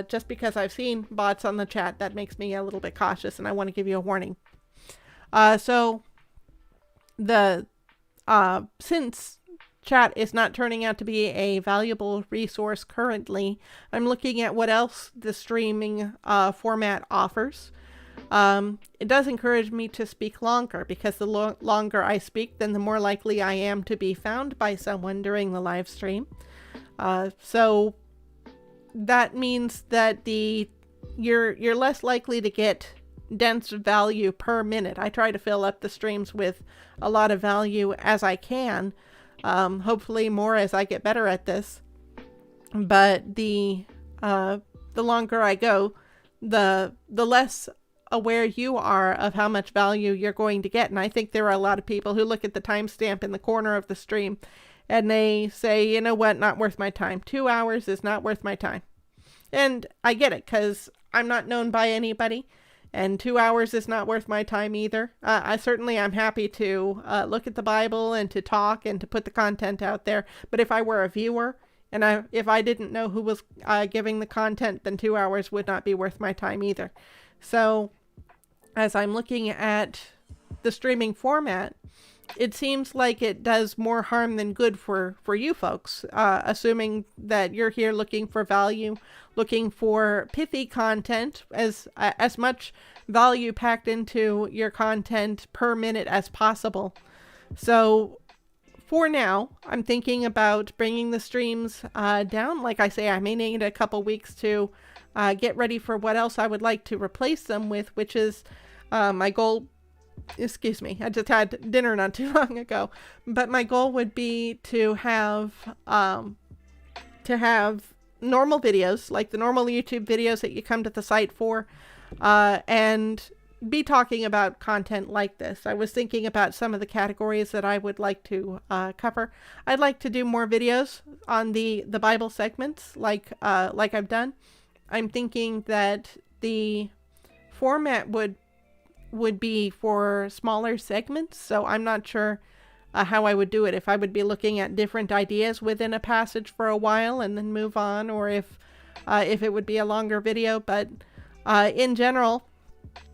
just because I've seen bots on the chat, that makes me a little bit cautious, and I want to give you a warning. So since chat is not turning out to be a valuable resource currently, I'm looking at what else the streaming format offers. It does encourage me to speak longer, because the longer I speak, then the more likely I am to be found by someone during the live stream. So that means that you're less likely to get dense value per minute. I try to fill up the streams with a lot of value as I can, hopefully more as I get better at this. But the longer I go, the less aware you are of how much value you're going to get. And I think there are a lot of people who look at the timestamp in the corner of the stream and they say, you know what, not worth my time. 2 hours is not worth my time. And I get it, because I'm not known by anybody, and 2 hours is not worth my time either. I'm happy to look at the Bible and to talk and to put the content out there. But if I were a viewer, and if I didn't know who was giving the content, then 2 hours would not be worth my time either. So as I'm looking at the streaming format, it seems like it does more harm than good for you folks, assuming that you're here looking for value, looking for pithy content, as much value packed into your content per minute as possible. So for now, I'm thinking about bringing the streams down. Like I say, I may need a couple weeks to get ready for what else I would like to replace them with, which is my goal. Excuse me, I just had dinner not too long ago, but my goal would be to have normal videos, like the normal YouTube videos that you come to the site for, and be talking about content like this. I was thinking about some of the categories that I would like to cover. I'd like to do more videos on the Bible segments, like I've done. I'm thinking that the format would be for smaller segments, so I'm not sure how I would do it. If I would be looking at different ideas within a passage for a while and then move on, or if it would be a longer video. But in general,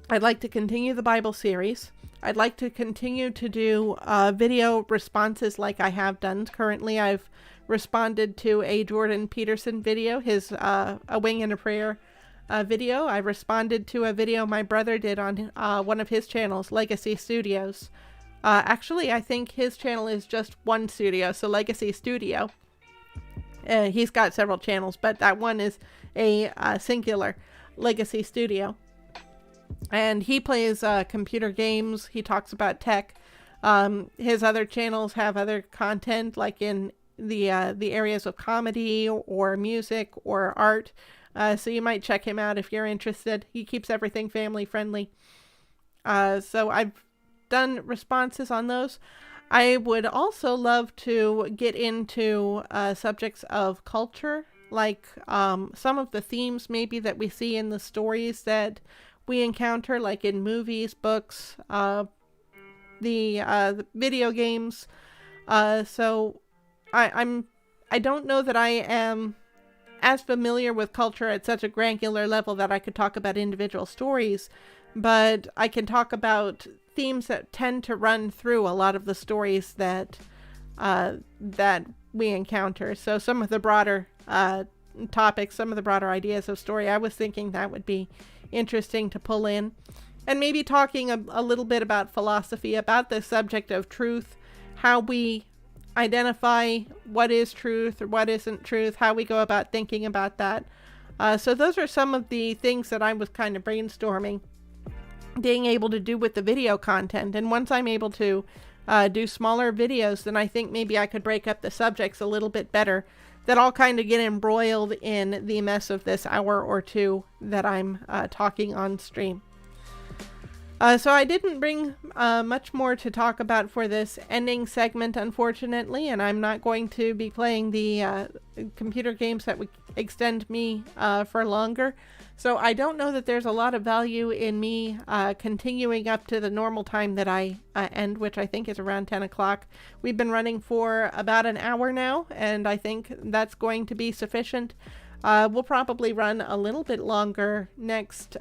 I'd like to continue the Bible series. I'd like to continue to do video responses like I have done. Currently, I've responded to a Jordan Peterson video, his A Wing and a Prayer video. I responded to a video my brother did on one of his channels, Legacy Studios. Actually, I think his channel is just one studio, so Legacy Studio. He's got several channels, but that one is a singular Legacy Studio. And he plays computer games. He talks about tech. His other channels have other content, like in the areas of comedy or music or art. So you might check him out if you're interested. He keeps everything family friendly. So I've done responses on those. I would also love to get into subjects of culture, like some of the themes maybe that we see in the stories that we encounter, like in movies, books, the video games. So I don't know that I am as familiar with culture at such a granular level that I could talk about individual stories, but I can talk about themes that tend to run through a lot of the stories that we encounter. So some of the broader topics, some of the broader ideas of story, I was thinking that would be interesting to pull in. And maybe talking a little bit about philosophy, about the subject of truth, how we identify what is truth or what isn't truth, how we go about thinking about that. So those are some of the things that I was kind of brainstorming being able to do with the video content. And once I'm able to do smaller videos, then I think maybe I could break up the subjects a little bit better, that all kind of get embroiled in the mess of this hour or two that I'm talking on stream. So I didn't bring much more to talk about for this ending segment, unfortunately, and I'm not going to be playing the computer games that would extend me for longer. So I don't know that there's a lot of value in me continuing up to the normal time that I end, which I think is around 10 o'clock. We've been running for about an hour now, and I think that's going to be sufficient. We'll probably run a little bit longer next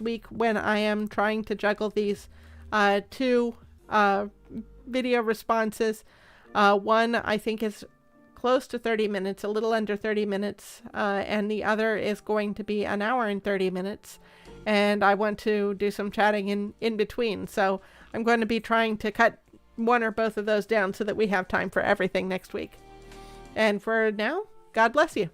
week when I am trying to juggle these two video responses. One I think is close to 30 minutes, a little under 30 minutes, and the other is going to be an hour and 30 minutes. And I want to do some chatting in between. So I'm going to be trying to cut one or both of those down so that we have time for everything next week. And for now, God bless you.